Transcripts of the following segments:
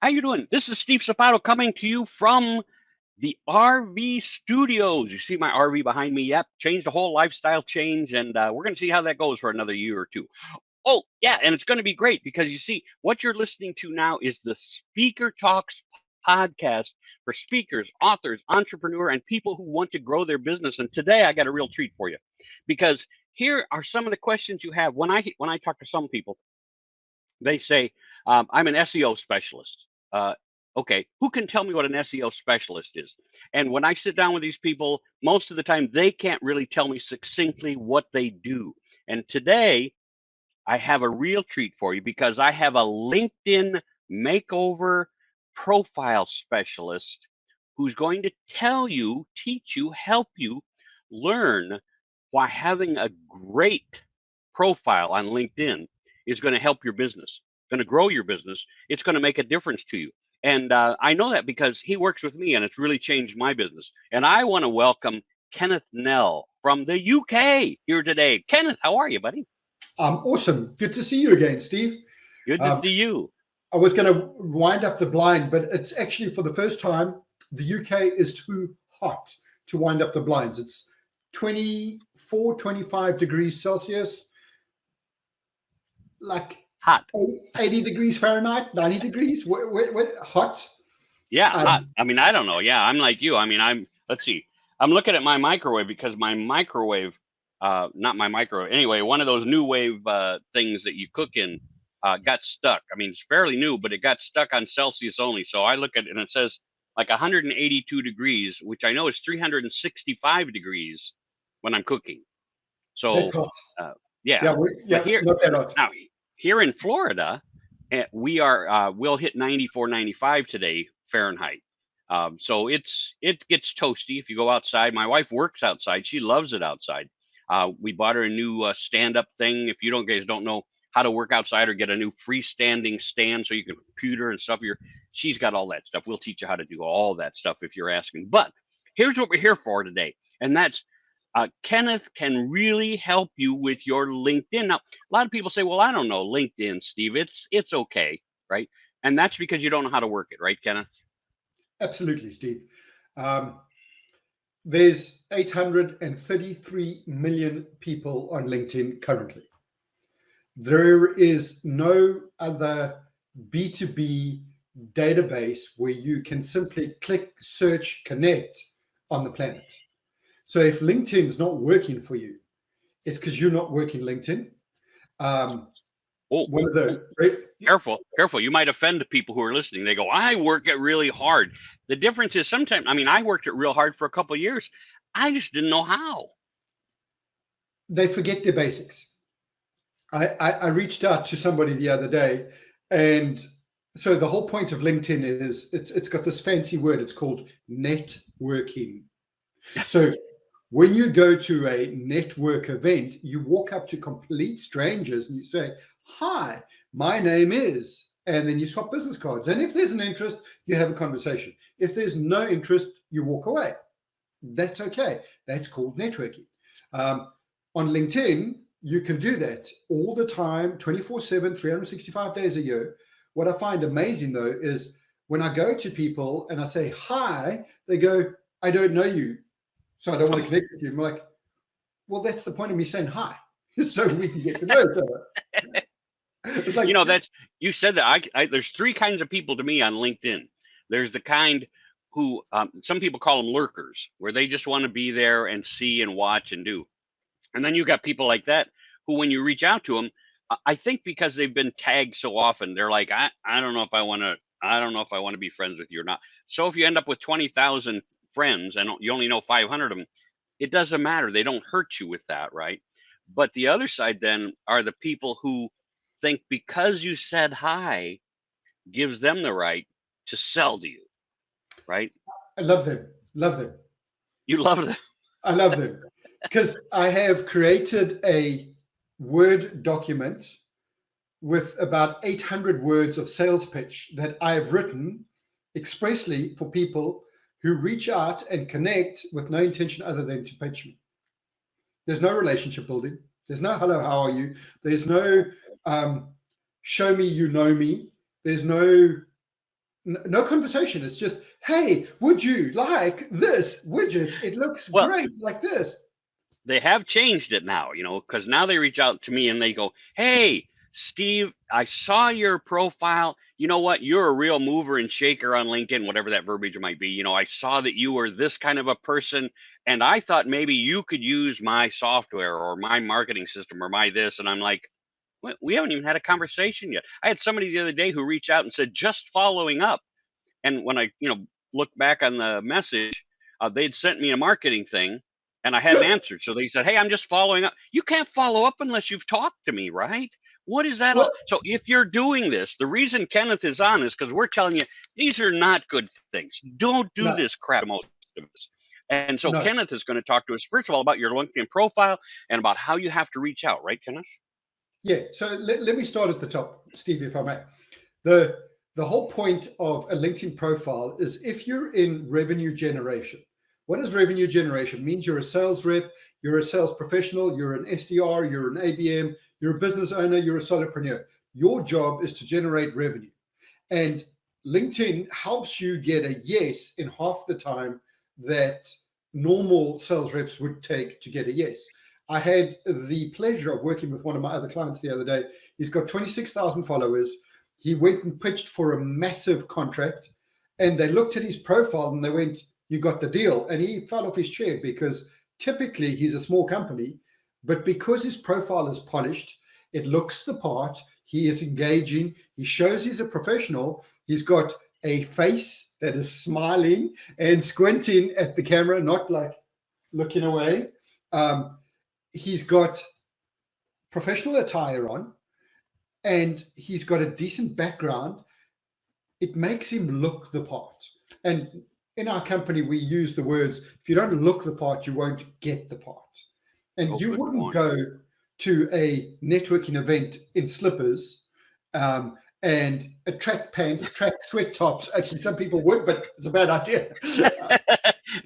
How you doing? This is Steve Sapato coming to you from the RV studios. You see my RV behind me? Yep, changed the whole lifestyle change, and we're going to see how that goes for another year or two. Oh, yeah, and it's going to be great because you see, what you're listening to now is the Speaker Talks podcast for speakers, authors, entrepreneur, and people who want to grow their business. And today I got a real treat for you because here are some of the questions you have. When I talk to some people, they say, I'm an SEO specialist. Okay, who can tell me what an SEO specialist is? And when I sit down with these people, most of the time they can't really tell me succinctly what they do. And today I have a real treat for you because I have a LinkedIn makeover profile specialist who's going to tell you, teach you, help you learn why having a great profile on LinkedIn is going to help your business, going to grow your business. It's going to make a difference to you. And I know that because he works with me and it's really changed my business. And I want to welcome Kenneth Nel from the UK here today. Kenneth, how are you, buddy? Awesome. Good to see you again, Steve. Good to see you. I was going to wind up the blind, but it's actually for the first time, the UK is too hot to wind up the blinds. It's 24, 25 degrees Celsius, like hot, 80 degrees Fahrenheit, 90 degrees, hot. Yeah, hot. I mean, I don't know. Yeah, I'm like you. I mean, let's see. I'm looking at my microwave because my microwave, not my microwave. Anyway, one of those new wave things that you cook in got stuck. I mean, it's fairly new, but it got stuck on Celsius only. So I look at it and it says like 182 degrees, which I know is 365 degrees when I'm cooking. So that's hot. Yeah, here, not that hot. Now, here in Florida, we are we'll hit 94, 95 today Fahrenheit. So it gets toasty if you go outside. My wife works outside. She loves it outside. We bought her a new stand-up thing. If you guys don't know how to work outside or get a new freestanding stand so you can computer and stuff, she's got all that stuff. We'll teach you how to do all that stuff if you're asking. But here's what we're here for today, and that's Kenneth can really help you with your LinkedIn. Now, a lot of people say, well, I don't know LinkedIn, Steve. It's okay, right? And that's because you don't know how to work it, right, Kenneth? Absolutely, Steve. There's 833 million people on LinkedIn currently. There is no other B2B database where you can simply click, search, connect on the planet. So if LinkedIn's not working for you, it's because you're not working LinkedIn. Careful. You might offend people who are listening. They go, I work it really hard. The difference is sometimes, I mean, I worked it real hard for a couple of years. I just didn't know how. They forget their basics. I reached out to somebody the other day, and so the whole point of LinkedIn is it's got this fancy word. It's called networking. So when you go to a network event, you walk up to complete strangers and you say, hi, my name is, and then you swap business cards. And if there's an interest, you have a conversation. If there's no interest, you walk away. That's okay. That's called networking. On LinkedIn, you can do that all the time, 24/7, 365 days a year. What I find amazing, though, is when I go to people and I say, hi, they go, I don't know you, so I don't want to connect with you. I'm like, well, that's the point of me saying hi, so we can get to know each other. It's like, you said that there's three kinds of people to me on LinkedIn. There's the kind who some people call them lurkers, where they just want to be there and see and watch and do. And then you got people like that who, when you reach out to them, I think because they've been tagged so often, they're like, I don't know if I want to be friends with you or not. So if you end up with 20,000 friends and you only know 500 of them, it doesn't matter. They don't hurt you with that, right? But the other side then are the people who think because you said hi gives them the right to sell to you, right? I love them. You love them. I love them because I have created a Word document with about 800 words of sales pitch that I've written expressly for people who reach out and connect with no intention other than to pitch me. There's no relationship building. There's no hello, how are you? There's no show me you know me. There's no no conversation. It's just, hey, would you like this widget? It looks Well, great like this. they have changed it now, because now they reach out to me and they go, "Hey, Steve, I saw your profile. You know what? You're a real mover and shaker on LinkedIn, whatever that verbiage might be. I saw that you were this kind of a person, and I thought maybe you could use my software or my marketing system or my this." And I'm like, we haven't even had a conversation yet. I had somebody the other day who reached out and said, "Just following up." And when I, looked back on the message, they'd sent me a marketing thing and I hadn't answered. So they said, "Hey, I'm just following up." You can't follow up unless you've talked to me, right? What is that Well, all? So if you're doing this, the reason Kenneth is on is because we're telling you these are not good things. Don't do no, this crap, most of us. And so no. Kenneth is going to talk to us, first of all, about your LinkedIn profile and about how you have to reach out, right, Kenneth? Yeah. So let me start at the top, Steve, if I may. The the whole point of a LinkedIn profile is if you're in revenue generation. What is revenue generation? It means you're a sales rep, you're a sales professional, you're an SDR, you're an ABM, you're a business owner, you're a solopreneur. Your job is to generate revenue. And LinkedIn helps you get a yes in half the time that normal sales reps would take to get a yes. I had the pleasure of working with one of my other clients the other day. He's got 26,000 followers. He went and pitched for a massive contract, and they looked at his profile and they went, "You got the deal." And he fell off his chair because typically he's a small company, but because his profile is polished, it looks the part, he is engaging, he shows he's a professional, he's got a face that is smiling and squinting at the camera, not like looking away. He's got professional attire on, and he's got a decent background. It makes him look the part. And in our company, we use the words, if you don't look the part, you won't get the part. And Oh, you good wouldn't point. go to a networking event in slippers and a track pants, track sweat tops. Actually, some people would, but it's a bad idea.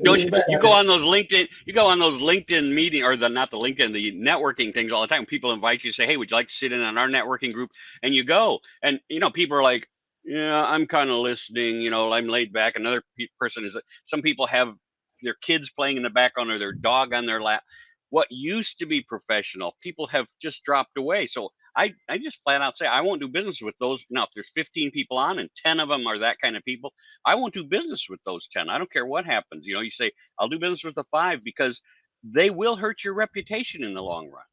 Don't It's a you, bad you go idea. on those LinkedIn meeting, or not the LinkedIn, the networking things all the time. People invite you, say, "Hey, would you like to sit in on our networking group?" And you go, and people are like, "Yeah, I'm kind of listening, I'm laid back." Another person is, some people have their kids playing in the background or their dog on their lap. What used to be professional, people have just dropped away. So I just flat out say I won't do business with those. Now, if there's 15 people on and 10 of them are that kind of people, I won't do business with those 10. I don't care what happens. You say, I'll do business with the 5 because they will hurt your reputation in the long run.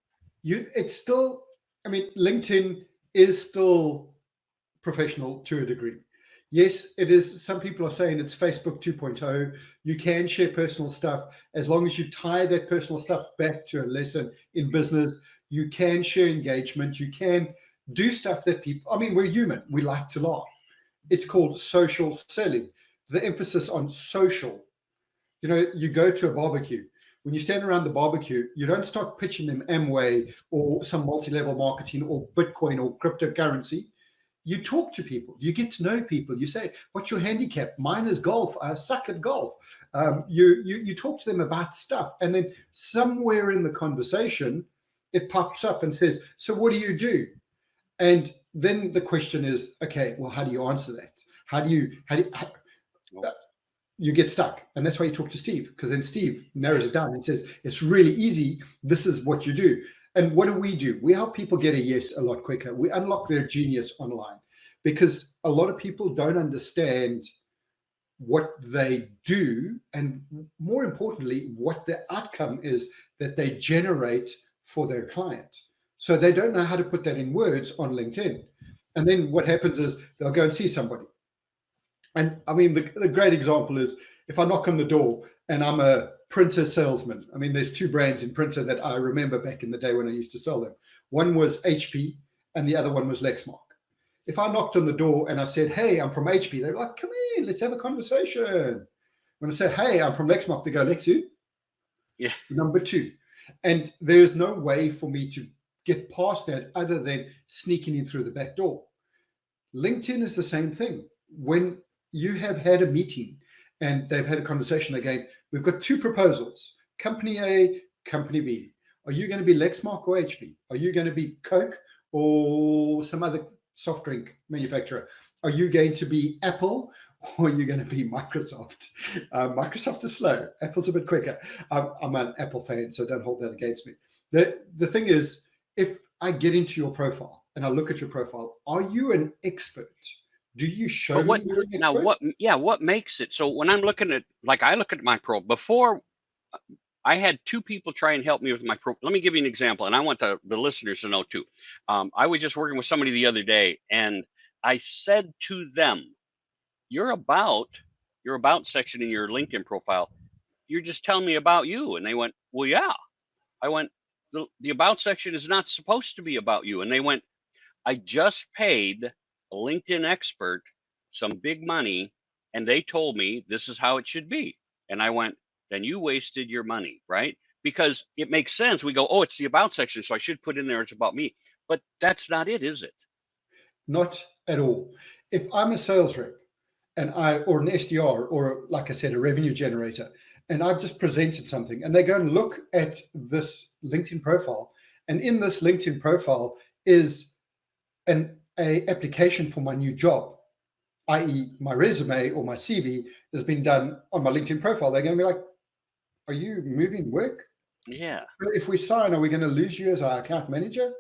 It's still, I mean, LinkedIn is still professional to a degree. Yes, it is. Some people are saying it's Facebook 2.0. You can share personal stuff as long as you tie that personal stuff back to a lesson in business. You can share engagement. You can do stuff that people, I mean, we're human. We like to laugh. It's called social selling. The emphasis on social. You go to a barbecue. When you stand around the barbecue, you don't start pitching them Amway or some multi-level marketing or Bitcoin or cryptocurrency. You talk to people, you get to know people. You say, "What's your handicap?" "Mine is golf. I suck at golf." You talk to them about stuff, and then somewhere in the conversation, it pops up and says, "So what do you do?" And then the question is, okay, well, how do you answer that? You get stuck, and that's why you talk to Steve, because then Steve narrows it down and says, "It's really easy. This is what you do." And what do? We help people get a yes a lot quicker. We unlock their genius online, because a lot of people don't understand what they do, and more importantly, what the outcome is that they generate for their client. So they don't know how to put that in words on LinkedIn. And then what happens is they'll go and see somebody. And I mean, the great example is if I knock on the door and I'm a printer salesman. I mean, there's 2 brands in printer that I remember back in the day when I used to sell them. One was HP and the other one was Lexmark. If I knocked on the door and I said, "Hey, I'm from HP," they're like, "Come in, let's have a conversation." When I say, "Hey, I'm from Lexmark," they go, "Lex who?" Yeah. Number 2. And there's no way for me to get past that other than sneaking in through the back door. LinkedIn is the same thing. When you have had a meeting and they've had a conversation, they go, "We've got 2 proposals, company A, company B. Are you going to be Lexmark or HP? Are you going to be Coke or some other soft drink manufacturer. Are you going to be Apple or are you going to be Microsoft? Microsoft is slow. Apple's a bit quicker. I'm an Apple fan, so don't hold that against me. The thing is, if I get into your profile and I look at your profile, are you an expert? Do you show But me you're an expert? what makes it? So when I'm looking at, like, I look at my pro before, I had two people try and help me with my pro. Let me give you an example, and I want the listeners to know too. I was just working with somebody the other day, and I said to them, "Your about section in your LinkedIn profile, you're just telling me about you." And they went, "Well, yeah." I went, "The about section is not supposed to be about you." And they went, "I just paid a LinkedIn expert some big money, and they told me this is how it should be." And I went, "Then you wasted your money, right?" Because it makes sense. We go, "Oh, it's the about section, so I should put in there it's about me." But that's not it, is it? Not at all. If I'm a sales rep or an SDR, or like I said, a revenue generator, and I've just presented something and they go and look at this LinkedIn profile, and in this LinkedIn profile is a application for my new job, i.e. my resume or my CV has been done on my LinkedIn profile, they're going to be like, are you moving work? Yeah. If we sign, are we going to lose you as our account manager?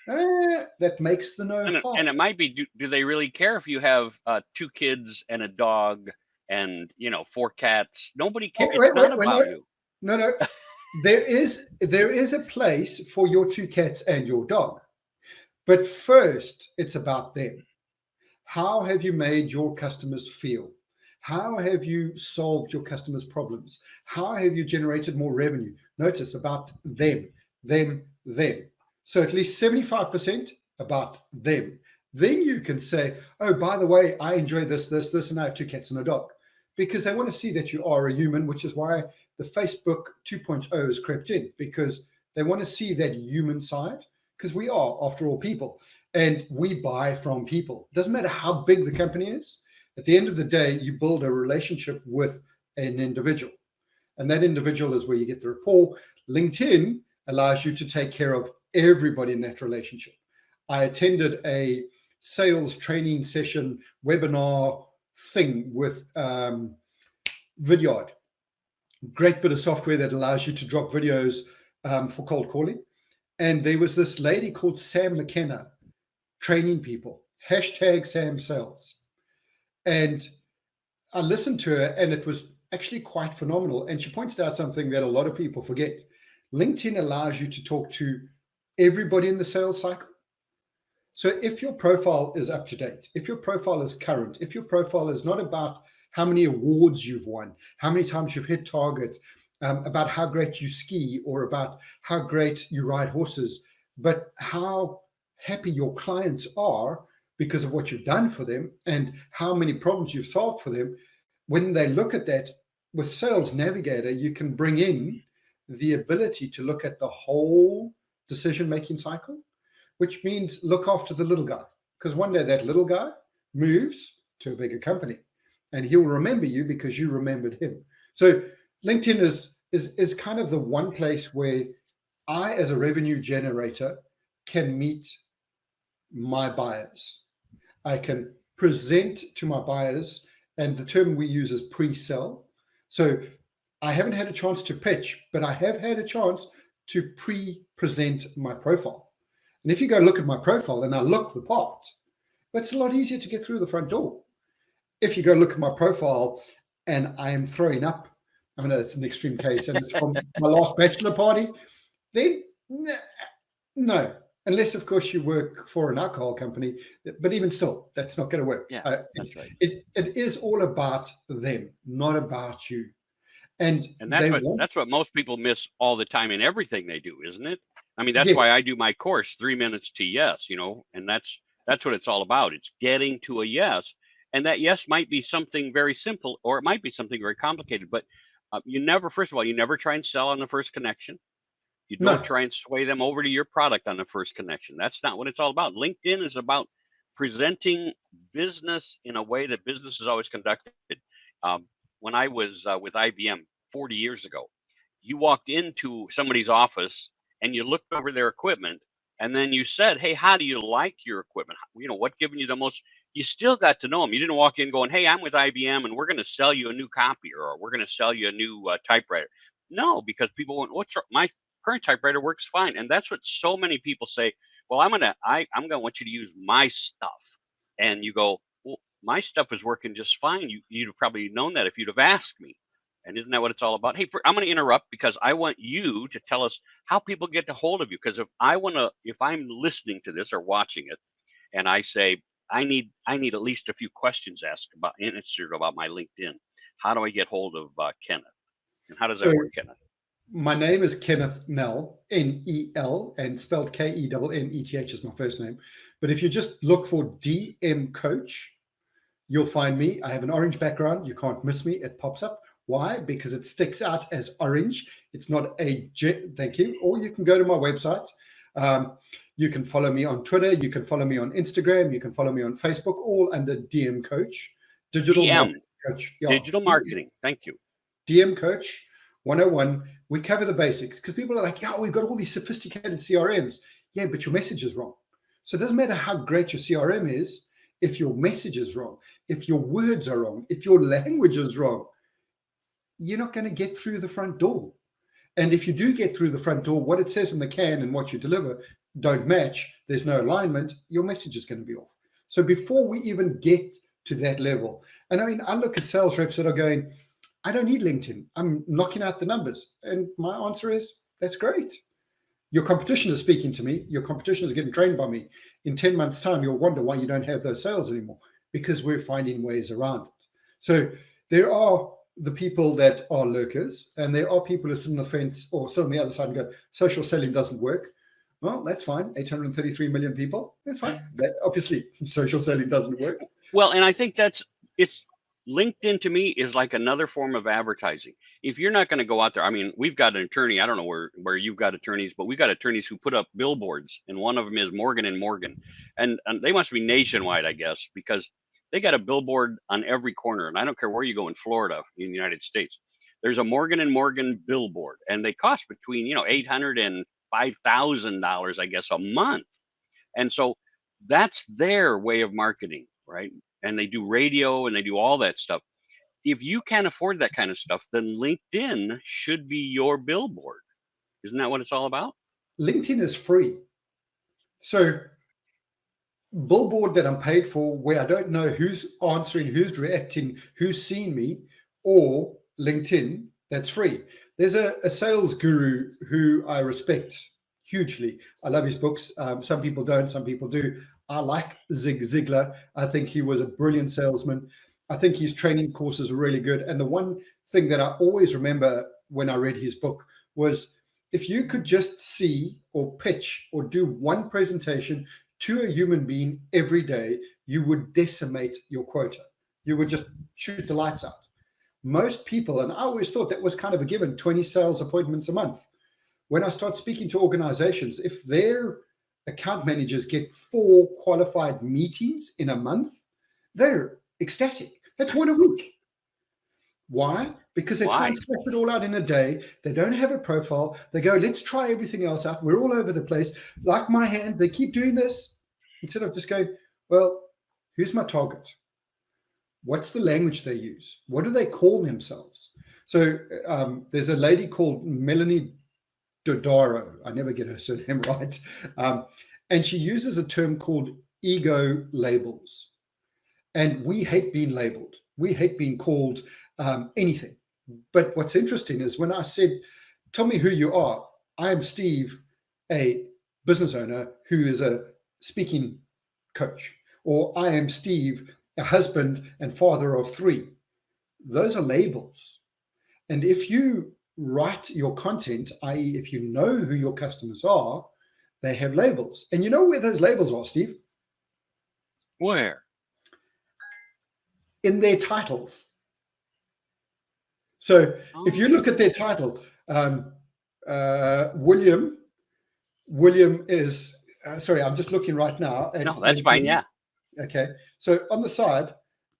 That makes the no harm. And it might be, do they really care if you have two kids and a dog and, 4 cats? Nobody cares. It's not about you. No. There is a place for your 2 cats and your dog. But first, it's about them. How have you made your customers feel? How have you solved your customers' problems? How have you generated more revenue? Notice about them, them, them. So at least 75% about them. Then you can say, oh, by the way, I enjoy this, and I have 2 cats and a dog. Because they want to see that you are a human, which is why the Facebook 2.0 has crept in, because they want to see that human side, because we are, after all, people. And we buy from people. Doesn't matter how big the company is. At the end of the day, you build a relationship with an individual. And that individual is where you get the rapport. LinkedIn allows you to take care of everybody in that relationship. I attended a sales training session webinar thing with Vidyard. Great bit of software that allows you to drop videos for cold calling. And there was this lady called Sam McKenna training people, #SamSales. And I listened to her and it was actually quite phenomenal. And she pointed out something that a lot of people forget. LinkedIn allows you to talk to everybody in the sales cycle. So if your profile is up to date, if your profile is current, if your profile is not about how many awards you've won, how many times you've hit target, about how great you ski or about how great you ride horses, but how happy your clients are because of what you've done for them and how many problems you've solved for them. When they look at that with Sales Navigator, you can bring in the ability to look at the whole decision-making cycle, which means look after the little guy. Because one day that little guy moves to a bigger company and he'll remember you because you remembered him. So LinkedIn is kind of the one place where I, as a revenue generator, can meet my buyers. I can present to my buyers, and the term we use is pre-sell. So I haven't had a chance to pitch, but I have had a chance to pre-present my profile. And if you go look at my profile and I look the part, it's a lot easier to get through the front door. If you go look at my profile and I am throwing up, I mean, it's an extreme case and it's from my last bachelor party, then no. Unless, of course, you work for an alcohol company, but even still, that's not going to work. Yeah, that's right. It is all about them, not about you. And that's what most people miss all the time in everything they do, isn't it? I mean, that's yeah, why I do my course, 3 minutes to yes, and that's what it's all about. It's getting to a yes. And that yes might be something very simple, or it might be something very complicated, but first of all, you never try and sell on the first connection. You don't no, try and sway them over to your product on the first connection. That's not what it's all about. LinkedIn is about presenting business in a way that business is always conducted. When I was with IBM 40 years ago, you walked into somebody's office and you looked over their equipment And then you said, hey, how do you like your equipment? What giving you the most? You still got to know them. You didn't walk in going, hey, I'm with IBM and we're going to sell you a new copier or we're going to sell you a new typewriter. No, because people went, my current typewriter works fine. And that's what so many people say. Well, I'm going to want you to use my stuff. And you go, well, my stuff is working just fine. You'd have probably known that if you'd have asked me. And isn't that what it's all about? Hey, I'm going to interrupt because I want you to tell us how people get a hold of you. Because if I'm listening to this or watching it, and I say I need at least a few questions answered about my LinkedIn, how do I get hold of Kenneth? And how does that work, Kenneth? My name is Kenneth Nel, Nel, and spelled Kenneth is my first name. But if you just look for DM Coach, you'll find me. I have an orange background. You can't miss me. It pops up. Why? Because it sticks out as orange. It's not a thank you. Or you can go to my website. You can follow me on Twitter. You can follow me on Instagram. You can follow me on Facebook, all under DM Coach. Digital Marketing Coach. Yeah. Digital Marketing. Thank you. DM Coach 101. We cover the basics because people are like, yeah, we've got all these sophisticated CRMs. Yeah, but your message is wrong. So it doesn't matter how great your CRM is if your message is wrong, if your words are wrong, if your language is wrong. You're not going to get through the front door. And if you do get through the front door, what it says in the can and what you deliver don't match, there's no alignment, your message is going to be off. So before we even get to that level, and I mean, I look at sales reps that are going, I don't need LinkedIn. I'm knocking out the numbers. And my answer is, that's great. Your competition is speaking to me. Your competition is getting trained by me. In 10 months' time, you'll wonder why you don't have those sales anymore, because we're finding ways around it. So there are the people that are lurkers, and there are people who sit on the fence or sit on the other side and go, social selling doesn't work. Well, that's fine. 833 million people. That's fine. That obviously social selling doesn't work. Well, and I think it's LinkedIn to me is like another form of advertising. If you're not going to go out there, I mean, we've got an attorney. I don't know where you've got attorneys, but we've got attorneys who put up billboards, and one of them is Morgan & Morgan, and they must be nationwide, I guess, because they got a billboard on every corner. And I don't care where you go in Florida, in the United States, there's a Morgan & Morgan billboard, and they cost between $800 and $5,000, I guess, a month. And so that's their way of marketing, right? And they do radio and they do all that stuff. If you can't afford that kind of stuff, then LinkedIn should be your billboard. Isn't that what it's all about? LinkedIn is free. So billboard that I'm paid for, where I don't know who's answering, who's reacting, who's seen me, or LinkedIn, that's free. There's a sales guru who I respect hugely. I love his books. Some people don't, some people do. I like Zig Ziglar. I think he was a brilliant salesman. I think his training courses are really good. And the one thing that I always remember when I read his book was, if you could just see or pitch or do one presentation to a human being every day, you would decimate your quota. You would just shoot the lights out. Most people, and I always thought that was kind of a given, 20 sales appointments a month. When I start speaking to organizations, if their account managers get 4 qualified meetings in a month, they're ecstatic. That's one a week. Why? Because they try and stuff it all out in a day. They don't have a profile. They go, let's try everything else out. We're all over the place. Like my hand, they keep doing this instead of just going, well, who's my target? What's the language they use? What do they call themselves? So there's a lady called Melanie Dodaro. I never get her surname right. And she uses a term called ego labels. And we hate being labeled. We hate being called anything. But what's interesting is when I said, tell me who you are, I am Steve, a business owner who is a speaking coach, or I am Steve, a husband and father of 3. Those are labels. And if you write your content, i.e., if you know who your customers are, they have labels. And you know where those labels are, Steve? Where? In their titles. So if you look at their title, William is, sorry, I'm just looking right now. No, that's fine, yeah. Okay. So on the side,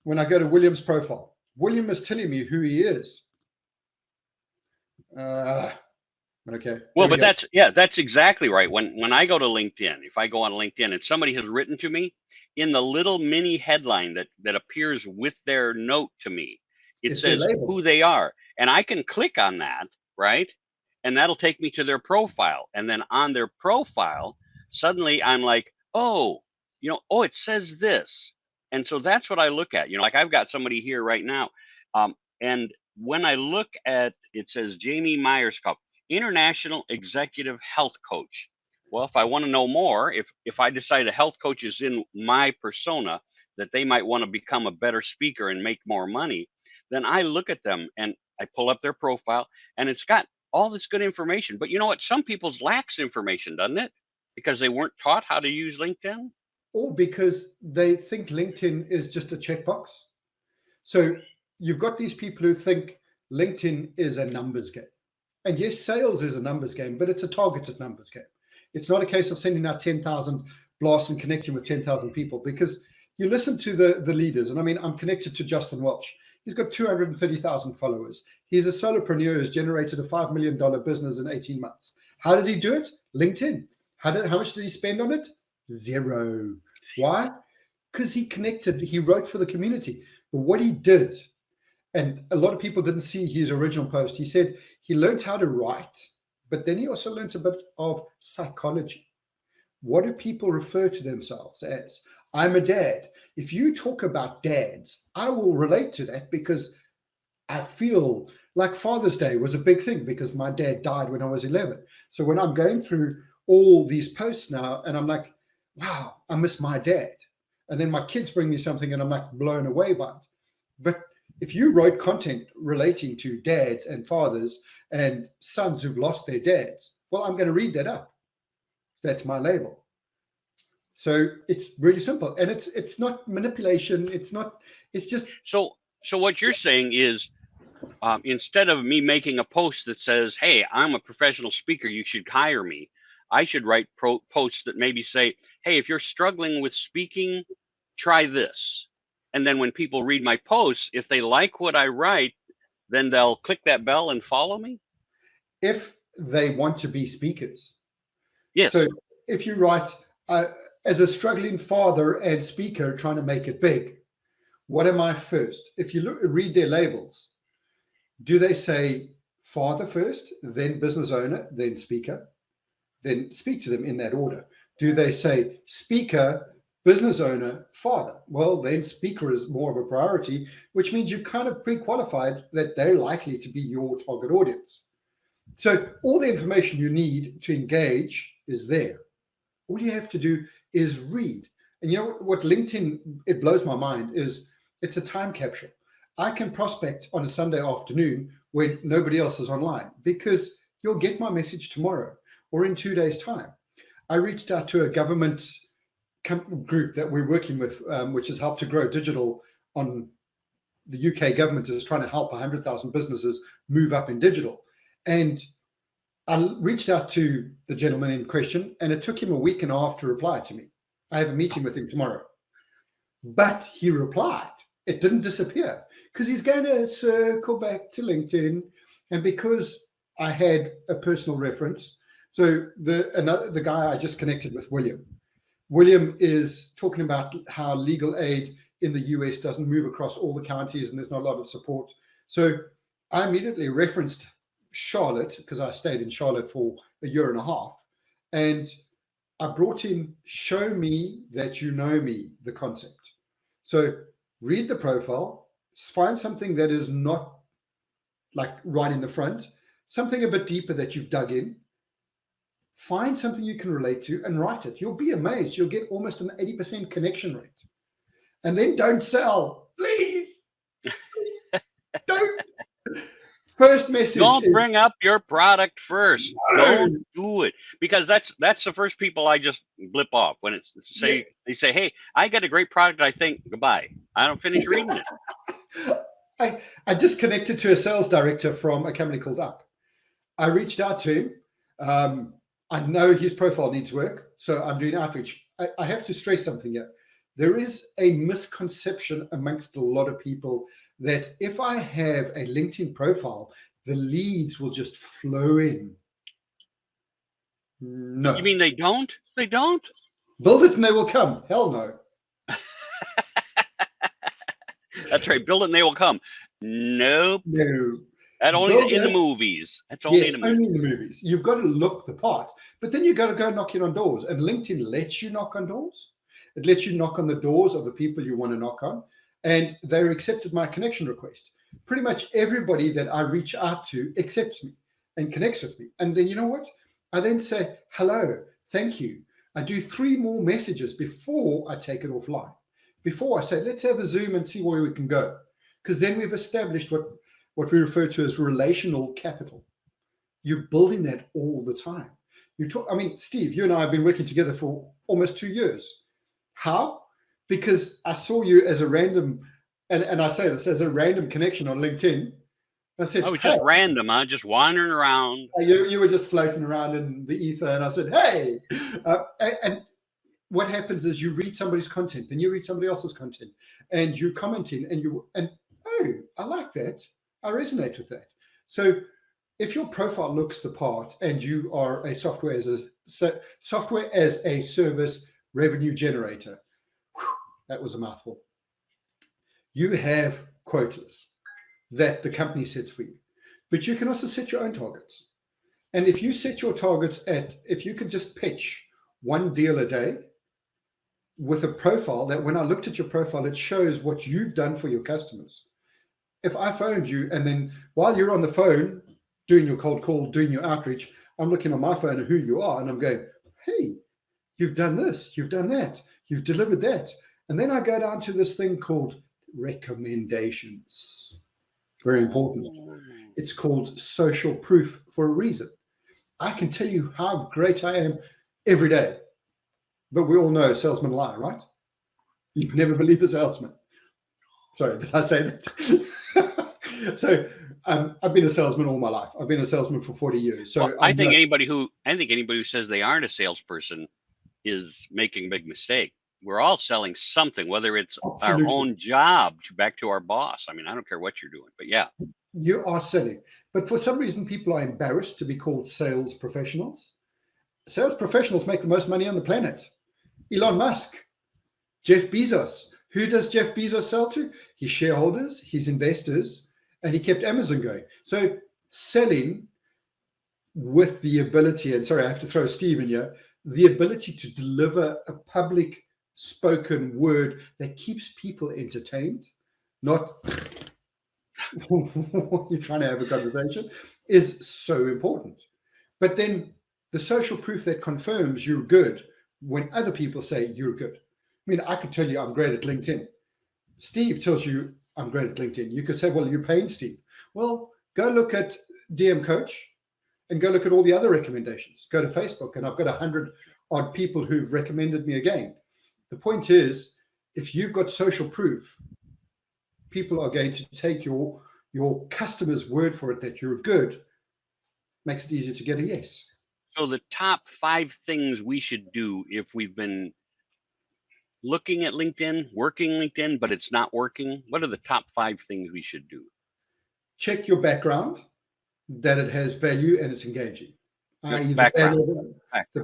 when I go to William's profile, William is telling me who he is. Okay. Well, There we but go. that's exactly right. When I go to LinkedIn, if I go on LinkedIn and somebody has written to me, in the little mini headline that appears with their note to me, it It's their says who label. they are. And I can click on that, right? And that'll take me to their profile. And then on their profile, suddenly I'm like, oh, oh, it says this. And so that's what I look at. Like I've got somebody here right now. And when I look at, it says Jamie Myerscough, International Executive Health Coach. Well, if I want to know more, if I decide a health coach is in my persona, that they might want to become a better speaker and make more money, then I look at them and I pull up their profile, and it's got all this good information. But you know what? Some people's lacks information, doesn't it? Because they weren't taught how to use LinkedIn. Or because they think LinkedIn is just a checkbox. So you've got these people who think LinkedIn is a numbers game. And yes, sales is a numbers game, but it's a targeted numbers game. It's not a case of sending out 10,000 blasts and connecting with 10,000 people, because you listen to the leaders. And I mean, I'm connected to Justin Welch. He's got 230,000 followers. He's a solopreneur who's generated a $5 million business in 18 months. How did he do it? LinkedIn. How much did he spend on it? Zero. Why? Because he connected, he wrote for the community. But what he did, and a lot of people didn't see his original post, he said he learned how to write, but then he also learned a bit of psychology. What do people refer to themselves as? I'm a dad. If you talk about dads, I will relate to that, because I feel like Father's Day was a big thing because my dad died when I was 11. So when I'm going through all these posts now and I'm like, wow, I miss my dad. And then my kids bring me something and I'm like blown away by it. But if you wrote content relating to dads and fathers and sons who've lost their dads, well, I'm going to read that up. That's my label. So it's really simple, and it's not manipulation. It's just. So what you're saying is, instead of me making a post that says, hey, I'm a professional speaker, you should hire me, I should write posts that maybe say, hey, if you're struggling with speaking, try this. And then when people read my posts, if they like what I write, then they'll click that bell and follow me. If they want to be speakers. Yes. So if you write, as a struggling father and speaker trying to make it big, what am I first? If you read their labels, do they say father first, then business owner, then speaker? Then speak to them in that order. Do they say speaker, business owner, father? Well, then speaker is more of a priority, which means you kind of pre-qualified that they're likely to be your target audience. So all the information you need to engage is there. All you have to do is read. And you know what LinkedIn, it blows my mind, is it's a time capsule. I can prospect on a Sunday afternoon when nobody else is online, because you'll get my message tomorrow or in 2 days' time. I reached out to a government group that we're working with, which has helped to grow digital on. The UK government is trying to help 100,000 businesses move up in digital. And I reached out to the gentleman in question, and it took him a week and a half to reply to me. I have a meeting with him tomorrow. But he replied. It didn't disappear, because he's going to circle back to LinkedIn. And because I had a personal reference, so the guy I just connected with, William is talking about how legal aid in the US doesn't move across all the counties and there's not a lot of support. So I immediately referenced Charlotte, because I stayed in Charlotte for a year and a half. And I brought in show me that you know me, the concept. So read the profile, find something that is not like right in the front, something a bit deeper that you've dug in, find something you can relate to and write it. You'll be amazed. You'll get almost an 80% connection rate. And then don't sell, please. Don't. First message. Don't bring up your product first. No. Don't do it, because that's the first people I just blip off when it's say, yeah. They say, hey, I got a great product, I think, goodbye. I don't finish reading it. I just connected to a sales director from a company called Up. I reached out to him. I know his profile needs work, so I'm doing outreach. I have to stress something here. There is a misconception amongst a lot of people that if I have a LinkedIn profile, the leads will just flow in. No. You mean they don't? They don't? Build it and they will come. Hell no. That's right. Build it and they will come. Nope. No. That only Build in the it. movies. That's only in the movies. Only in the movies. You've got to look the part, but then you've got to go knocking on doors. And LinkedIn lets you knock on doors. It lets you knock on the doors of the people you want to knock on. And they accepted my connection request. Pretty much everybody that I reach out to accepts me and connects with me. And then you know what? I then say, hello, thank you. I do 3 more messages before I take it offline. Before I say, let's have a Zoom and see where we can go. Because then we've established what we refer to as relational capital. You're building that all the time. Steve, you and I have been working together for almost 2 years. How? Because I saw you as a random, and I say this, as a random connection on LinkedIn. I said, I was just random, just wandering around. You were just floating around in the ether, and I said, hey. And what happens is you read somebody's content, then you read somebody else's content, and you're commenting, and oh, I like that. I resonate with that. So if your profile looks the part and you are a software as a service revenue generator, that was a mouthful. You have quotas that the company sets for you, but you can also set your own targets. And if you set your targets if you could just pitch 1 deal a day with a profile that when I looked at your profile, it shows what you've done for your customers. If I phoned you and then while you're on the phone doing your cold call, doing your outreach, I'm looking on my phone at who you are and I'm going, hey, you've done this, you've done that, you've delivered that. And then I go down to this thing called recommendations. Very important. It's called social proof for a reason. I can tell you how great I am every day, but we all know salesmen lie, right? You never believe a salesman. Sorry, did I say that? So I've been a salesman all my life. I've been a salesman for 40 years. So I think anybody who says they aren't a salesperson is making a big mistake. We're all selling something, whether it's our own job back to our boss. I mean, I don't care what you're doing, but yeah. You are selling. But for some reason, people are embarrassed to be called sales professionals. Sales professionals make the most money on the planet. Elon Musk, Jeff Bezos. Who does Jeff Bezos sell to? His shareholders, his investors, and he kept Amazon going. So selling with the ability, and sorry, I have to throw Steve in here, the ability to deliver a public spoken word that keeps people entertained, not you're trying to have a conversation, is so important. But then the social proof that confirms you're good when other people say you're good. I mean, I could tell you I'm great at LinkedIn. Steve tells you I'm great at LinkedIn. You could say, well, you're paying Steve. Well, go look at DM Coach and go look at all the other recommendations. Go to Facebook, and I've got 100 odd people who've recommended me again. The point is, if you've got social proof, people are going to take your customer's word for it that you're good. Makes it easier to get a yes. So the top 5 things we should do if we've been looking at LinkedIn, working LinkedIn, but it's not working, what are the top 5 things we should do? Check your background, that it has value and it's engaging. The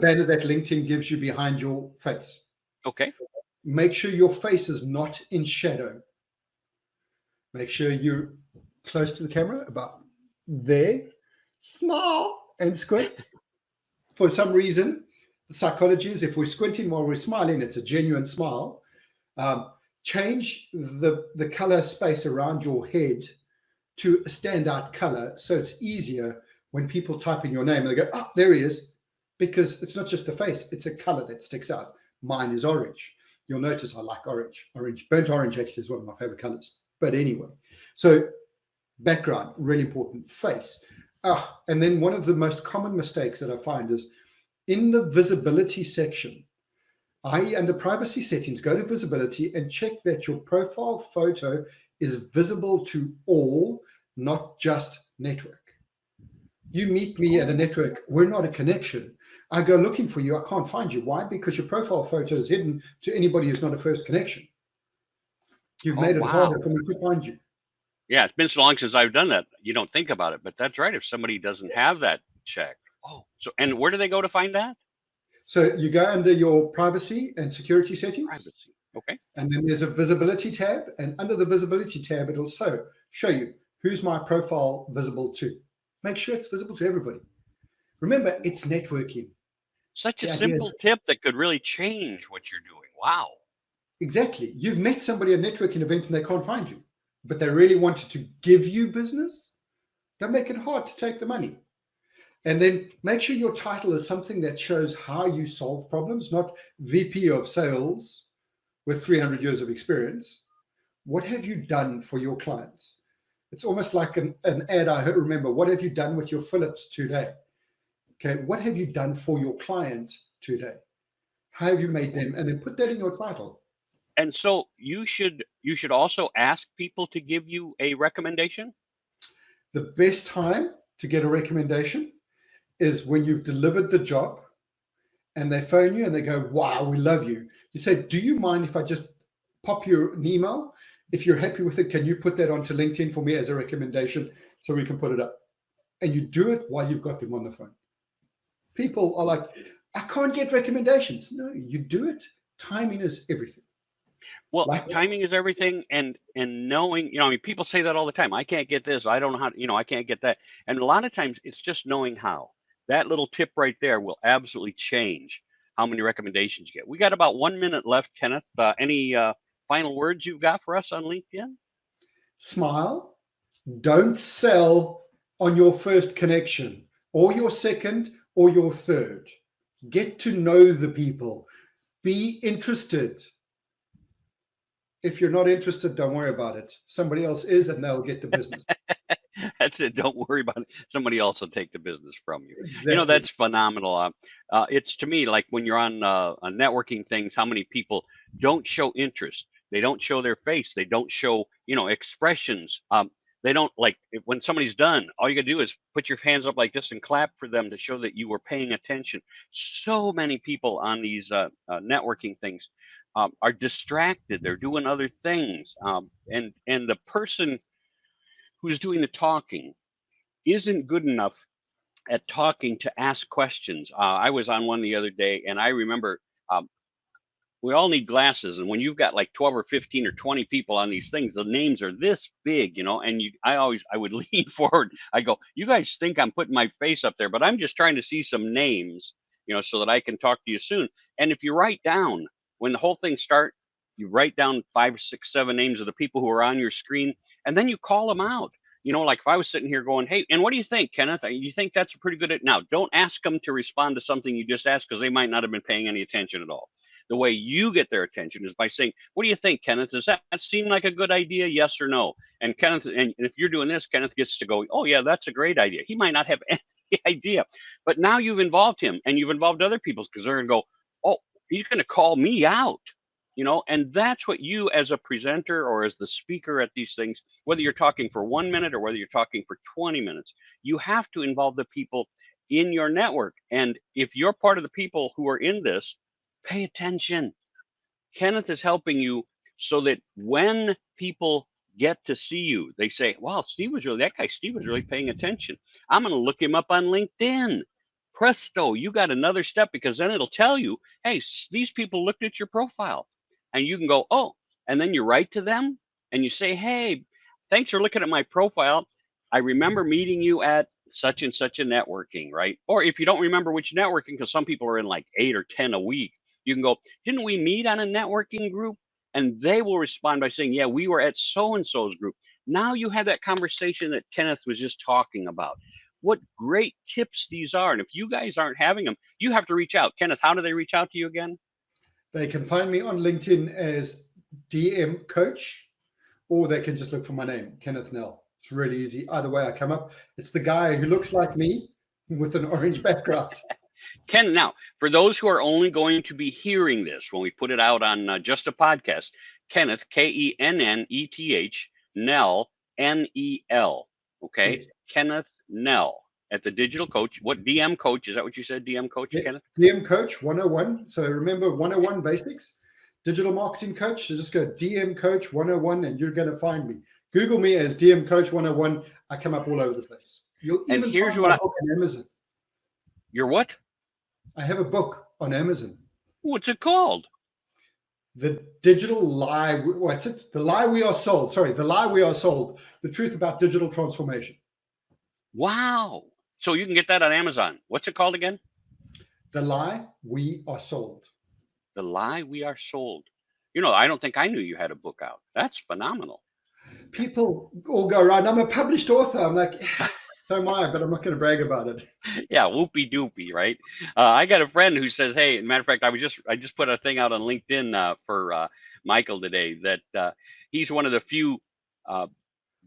banner that LinkedIn gives you behind your face. Okay. Make sure your face is not in shadow. Make sure you're close to the camera, about there. Smile and squint. For some reason, the psychology is if we're squinting while we're smiling, it's a genuine smile. Change the color space around your head to a standout color so it's easier when people type in your name. They go, oh, there he is. Because it's not just the face, it's a color that sticks out. Mine is orange. You'll notice I like orange. Burnt orange actually is one of my favorite colors. But anyway, so background, really important. Face. And then one of the most common mistakes that I find is in the visibility section, i.e. under privacy settings, go to visibility and check that your profile photo is visible to all, not just network. You meet me at a network, we're not a connection. I go looking for you, I can't find you. Why? Because your profile photo is hidden to anybody who's not a first connection. You've made it harder for me to find you. Yeah, it's been so long since I've done that. You don't think about it, but that's right. If somebody doesn't have that check. Oh, so and where do they go to find that? So you go under your privacy and security settings, Privacy. Okay. and then there's a visibility tab. And under the visibility tab, it'll show you who's my profile visible to. Make sure it's visible to everybody. Remember, it's networking. Such a The idea simple is tip that could really change what you're doing. Wow. exactly. You've met somebody at a networking event and they can't find you, but they really wanted to give you business. Don't make it hard to take the money. And then make sure your title is something that shows how you solve problems, not VP of sales with 300 years of experience. What have you done for your clients? It's almost like an ad I heard. Remember, what have you done with your Philips today? Okay, what have you done for your client today? How have you made them? And then put that in your title. And so you should also ask people to give you a recommendation. The best time to get a recommendation is when you've delivered the job and they phone you and they go, wow, we love you. You say, do you mind if I just pop you an email? If you're happy with it, can you put that onto LinkedIn for me as a recommendation so we can put it up? And you do it while you've got them on the phone. People are like, I can't get recommendations. No, you do it. Timing is everything. Well, Like timing is everything, and knowing, I mean, people say that all the time. I can't get this. I don't know how, I can't get that. And a lot of times it's just knowing how. That little tip right there will absolutely change how many recommendations you get. We got about 1 minute left, Kenneth. Any final words you've got for us on LinkedIn? smile. Don't sell on your first connection or your second or your third. Get to know the people. Be interested. If you're not interested, don't worry about it. Somebody else is, and they'll get the business. That's it. Don't worry about it. Somebody else will take the business from you. Exactly. That's phenomenal. It's to me like when you're on networking things, how many people don't show interest. They don't show their face. They don't show, expressions. They don't when somebody's done, all you gotta do is put your hands up like this and clap for them to show that you were paying attention. So many people on these networking things are distracted. They're doing other things. And the person who's doing the talking isn't good enough at talking to ask questions. I was on one the other day, and I remember we all need glasses, and when you've got like 12 or 15 or 20 people on these things, the names are this big, and I would lean forward. I go, you guys think I'm putting my face up there, but I'm just trying to see some names, so that I can talk to you soon. And if you write down when the whole thing starts, you write down 5, 6, 7 names of the people who are on your screen, and then you call them out. Like if I was sitting here going, hey, and what do you think, Kenneth? You think that's a pretty good? Now, don't ask them to respond to something you just asked, because they might not have been paying any attention at all. The way you get their attention is by saying, what do you think, Kenneth? Does that seem like a good idea? Yes or no? And Kenneth, and if you're doing this, Kenneth gets to go, oh yeah, that's a great idea. He might not have any idea, but now you've involved him and you've involved other people, because they're going to go, oh, he's going to call me out. And that's what you as a presenter or as the speaker at these things, whether you're talking for 1 minute or whether you're talking for 20 minutes, you have to involve the people in your network. And if you're part of the people who are in this, pay attention. Kenneth is helping you so that when people get to see you, they say, wow, Steve was really paying attention. I'm going to look him up on LinkedIn. Presto, you got another step, because then it'll tell you, hey, these people looked at your profile. And you can go, oh, and then you write to them and you say, hey, thanks for looking at my profile. I remember meeting you at such and such a networking, right? Or if you don't remember which networking, because some people are in like 8 or 10 a week, you can go, didn't we meet on a networking group? And they will respond by saying, yeah, we were at so-and-so's group. Now you have that conversation that Kenneth was just talking about. What great tips these are. And if you guys aren't having them, you have to reach out. Kenneth, how do they reach out to you again? They can find me on LinkedIn as DM Coach, or they can just look for my name, Kenneth Nel. It's really easy. Either way I come up. It's the guy who looks like me with an orange background. Ken, now, for those who are only going to be hearing this when we put it out on just a podcast, Kenneth, Kenneth, Nel, Nel, okay? Yes. Kenneth Nel at the Digital Coach. What, DM Coach? Is that what you said, DM Coach, yeah, Kenneth? DM Coach 101. So remember 101 basics, digital marketing coach. So just go DM Coach 101 and you're going to find me. Google me as DM Coach 101. I come up all over the place. You'll even find my book on Amazon. Your what? I have a book on Amazon. What's it called? The Digital Lie. What's it? The Lie We Are Sold. Sorry, The Lie We Are Sold. The Truth About Digital Transformation. Wow. So you can get that on Amazon. What's it called again? The Lie We Are Sold. The Lie We Are Sold. You know, I don't think I knew you had a book out. That's phenomenal. People all go around, I'm a published author. I'm like, yeah, so am I, but I'm not going to brag about it. Yeah, whoopie doopie, right? I got a friend who says, "Hey, matter of fact, I just put a thing out on LinkedIn for Michael today that he's one of the few uh,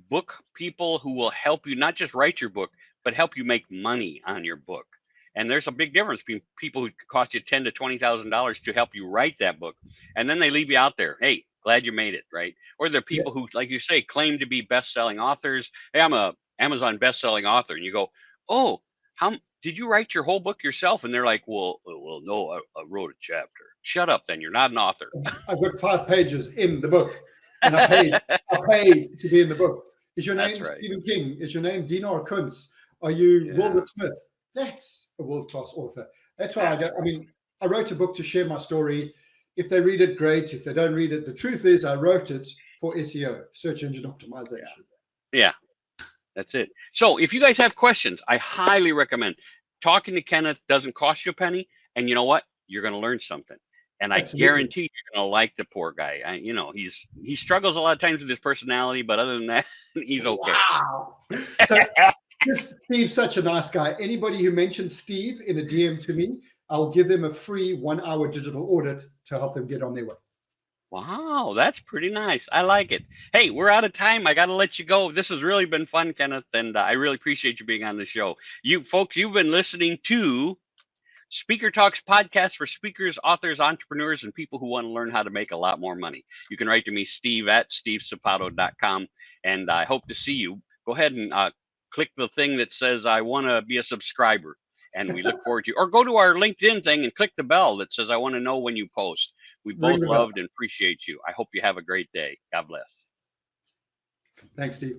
book people who will help you not just write your book, but help you make money on your book. And there's a big difference between people who cost you $10,000 to $20,000 to help you write that book, and then they leave you out there. Hey, glad you made it, right? Or there are people who, like you say, claim to be best-selling authors. Hey, I'm a Amazon best-selling author, and you go, oh, how did you write your whole book yourself? And they're like, well, no, I wrote a chapter. Shut up, then you're not an author. I've got 5 pages in the book, and I paid to be in the book. Is your name Stephen King? Is your name Dinar Kunz? Are you Wilbur Smith? That's a world-class author. That's why I wrote a book to share my story. If they read it, great. If they don't read it, the truth is I wrote it for SEO, search engine optimization. Yeah, that's it. So if you guys have questions, I highly recommend talking to Kenneth. Doesn't cost you a penny. And you know what? You're going to learn something. And I guarantee you're going to like the poor guy. He struggles a lot of times with his personality, but other than that, he's okay. Wow. So, Steve's such a nice guy. Anybody who mentions Steve in a DM to me, I'll give them a free 1-hour digital audit to help them get on their way. Wow, that's pretty nice. I like it. Hey, we're out of time. I got to let you go. This has really been fun, Kenneth, and I really appreciate you being on the show. You folks, you've been listening to Speaker Talks podcast for speakers, authors, entrepreneurs, and people who want to learn how to make a lot more money. You can write to me, Steve at stevesapato.com, and I hope to see you. Go ahead and click the thing that says I want to be a subscriber, and we look forward to you. Or go to our LinkedIn thing and click the bell that says I want to know when you post. We both loved and appreciate you. I hope you have a great day. God bless. Thanks, Steve.